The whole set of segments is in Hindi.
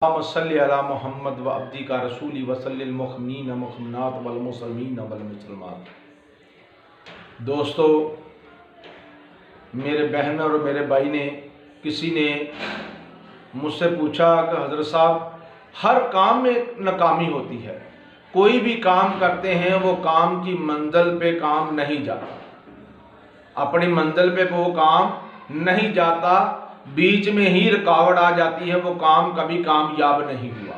सल्ली अला मोहम्मद व अब्दी का रसूली वसल्लिल मुखमीन मुखमनात वल मुसलमीन वल मुसलमात। दोस्तों, मेरे बहन और मेरे भाई ने किसी ने मुझसे पूछा कि हज़रत साहब, हर काम में नाकामी होती है, कोई भी काम करते हैं वो काम की मंजिल पे काम नहीं जाता, अपनी मंजिल पे वो काम नहीं जाता, बीच में ही रुकावट आ जाती है, वो काम कभी कामयाब नहीं हुआ।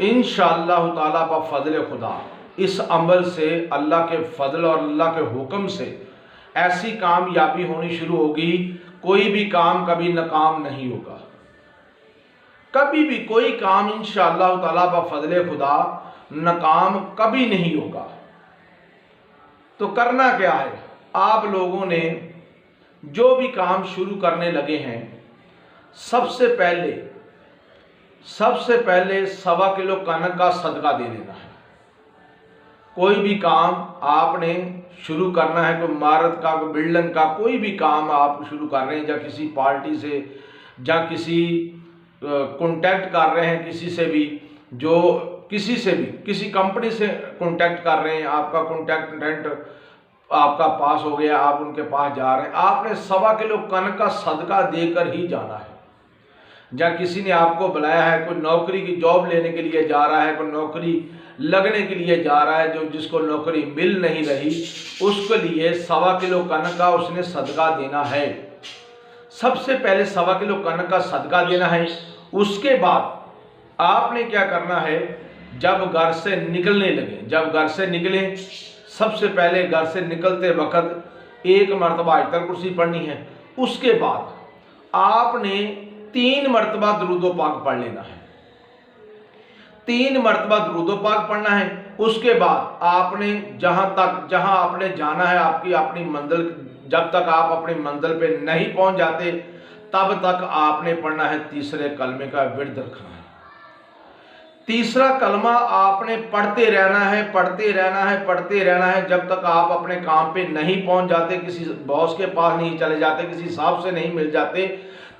इंशाअल्लाह ताला बफ़ज़ल खुदा इस अमल से, अल्लाह के फजल और अल्लाह के हुक्म से ऐसी कामयाबी होनी शुरू होगी, कोई भी काम कभी नाकाम नहीं होगा, कभी भी कोई काम इंशाअल्लाह ताला बफ़ज़ल खुदा नाकाम कभी नहीं होगा। तो करना क्या है, आप लोगों ने जो भी काम शुरू करने लगे हैं, सबसे पहले 1.25 किलो कनक का सदका दे देना है। कोई भी काम आपने शुरू करना है, कोई इमारत का, कोई बिल्डिंग का, कोई भी काम आप शुरू कर रहे हैं, या किसी पार्टी से या किसी कॉन्टैक्ट कर रहे हैं, किसी से भी, किसी कंपनी से कॉन्टैक्ट कर रहे हैं, आपका कॉन्टैक्ट आपका पास हो गया, आप उनके पास जा रहे हैं, आपने 1.25 किलो कनक का सदका देकर ही जाना है। या किसी ने आपको बुलाया है, कोई नौकरी की जॉब लेने के लिए जा रहा है, कोई नौकरी लगने के लिए जा रहा है, जो जिसको नौकरी मिल नहीं रही, उसके लिए 1.25 किलो कनक का उसने सदका देना है। सबसे पहले 1.25 किलो कनक का सदका देना है। उसके बाद आपने क्या करना है, जब घर से निकलने लगे, जब घर से निकले, सबसे पहले घर से निकलते वक्त 1 मरतबा आयतल कुर्सी पढ़नी है। उसके बाद आपने 3 मरतबा दुरूदो पाक पढ़ लेना है, 3 मरतबा दुरूदो पाक पढ़ना है। उसके बाद आपने जहां आपने जाना है, आपकी अपनी मंजिल, जब तक आप अपनी मंजिल पे नहीं पहुंच जाते, तब तक आपने पढ़ना है तीसरे कलमे का विर्द रखना है। तीसरा कलमा आपने पढ़ते रहना है जब तक आप अपने काम पे नहीं पहुंच जाते, किसी बॉस के पास नहीं चले जाते, किसी साहब से नहीं मिल जाते,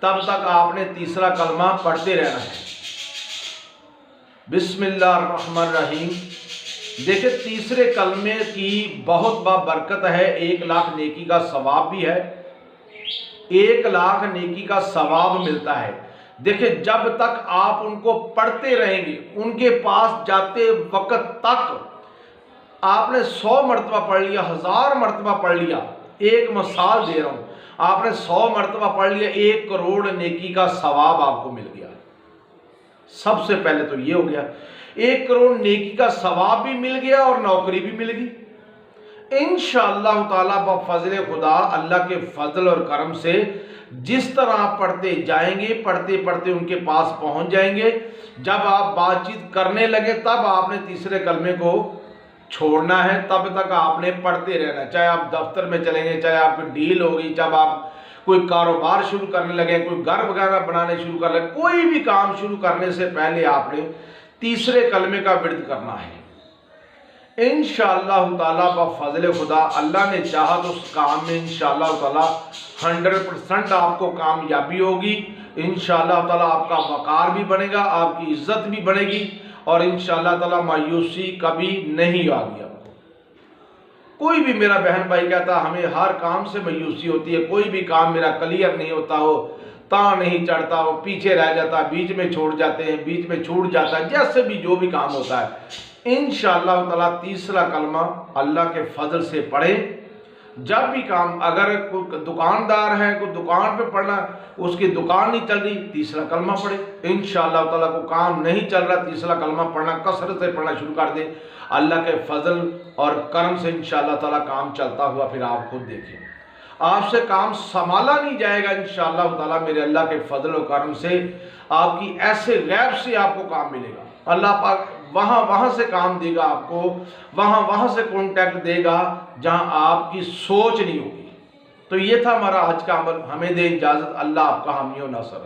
तब तक आपने तीसरा कलमा पढ़ते रहना है। बिस्मिल्लाहिर्रहमानिर्रहीम। देखिए, तीसरे कलमे की बहुत बरकत है, 1 लाख नेकी का सवाब भी है, 1 लाख नेकी का सवाब मिलता है। देखिए, जब तक आप उनको पढ़ते रहेंगे, उनके पास जाते वक्त तक आपने 100 मरतबा पढ़ लिया, 1000 मरतबा पढ़ लिया, एक मिसाल दे रहा हूं, आपने 100 मरतबा पढ़ लिया, 1 करोड़ नेकी का सवाब आपको मिल गया। सबसे पहले तो ये हो गया, 1 करोड़ नेकी का सवाब भी मिल गया और नौकरी भी मिल गई। इंशाअल्लाह ताला बफ़ज़ल खुदा, अल्लाह के फजल और करम से जिस तरह आप पढ़ते जाएंगे, पढ़ते पढ़ते उनके पास पहुंच जाएंगे। जब आप बातचीत करने लगे, तब आपने तीसरे कलमे को छोड़ना है, तब तक आपने पढ़ते रहना। चाहे आप दफ्तर में चलेंगे, चाहे आपकी डील होगी, जब आप कोई कारोबार शुरू करने लगे, कोई घर वगैरह बनाने शुरू कर लगे, कोई भी काम शुरू करने से पहले आपने तीसरे कलमे का विर्द करना है। इंशाअल्लाह ताला बफ़ज़ल खुदा, अल्लाह ने चाहा तो उस काम में इंशाअल्लाह ताला 100% आपको कामयाबी होगी। इंशाअल्लाह ताला आपका वक़ार भी बनेगा, आपकी इज्जत भी बनेगी, और इंशाअल्लाह ताला मायूसी कभी नहीं आएगी आपको। कोई भी मेरा बहन भाई कहता हमें हर काम से मायूसी होती है, कोई भी काम मेरा क्लियर नहीं होता हो, तां नहीं चढ़ता हो, पीछे रह जाता, बीच में छोड़ जाते हैं, बीच में छूट जाता है, जैसे भी जो भी काम होता है, इंशाअल्लाह ताला तीसरा कलमा अल्लाह के फजल से पढ़े। जब भी काम, अगर कोई दुकानदार है, कोई दुकान पे पढ़ना, उसकी दुकान नहीं चल रही, तीसरा कलमा पढ़े। इंशाअल्लाह ताला को काम नहीं चल रहा, तीसरा कलमा पढ़ना, कसरत से पढ़ना शुरू कर दे, अल्लाह के फजल और करम से इंशाअल्लाह ताला काम चलता हुआ फिर आप खुद देखें, आपसे काम संभाला नहीं जाएगा। इंशाअल्लाह ताला मेरे अल्लाह के फजल और करम से आपकी ऐसे गैब से आपको काम मिलेगा। अल्लाह पाक वहाँ से काम देगा आपको, वहाँ से कॉन्टैक्ट देगा जहाँ आपकी सोच नहीं होगी। तो ये था हमारा आज का अमल। हमें दे इजाज़त, अल्लाह आपका हामी और नासर है।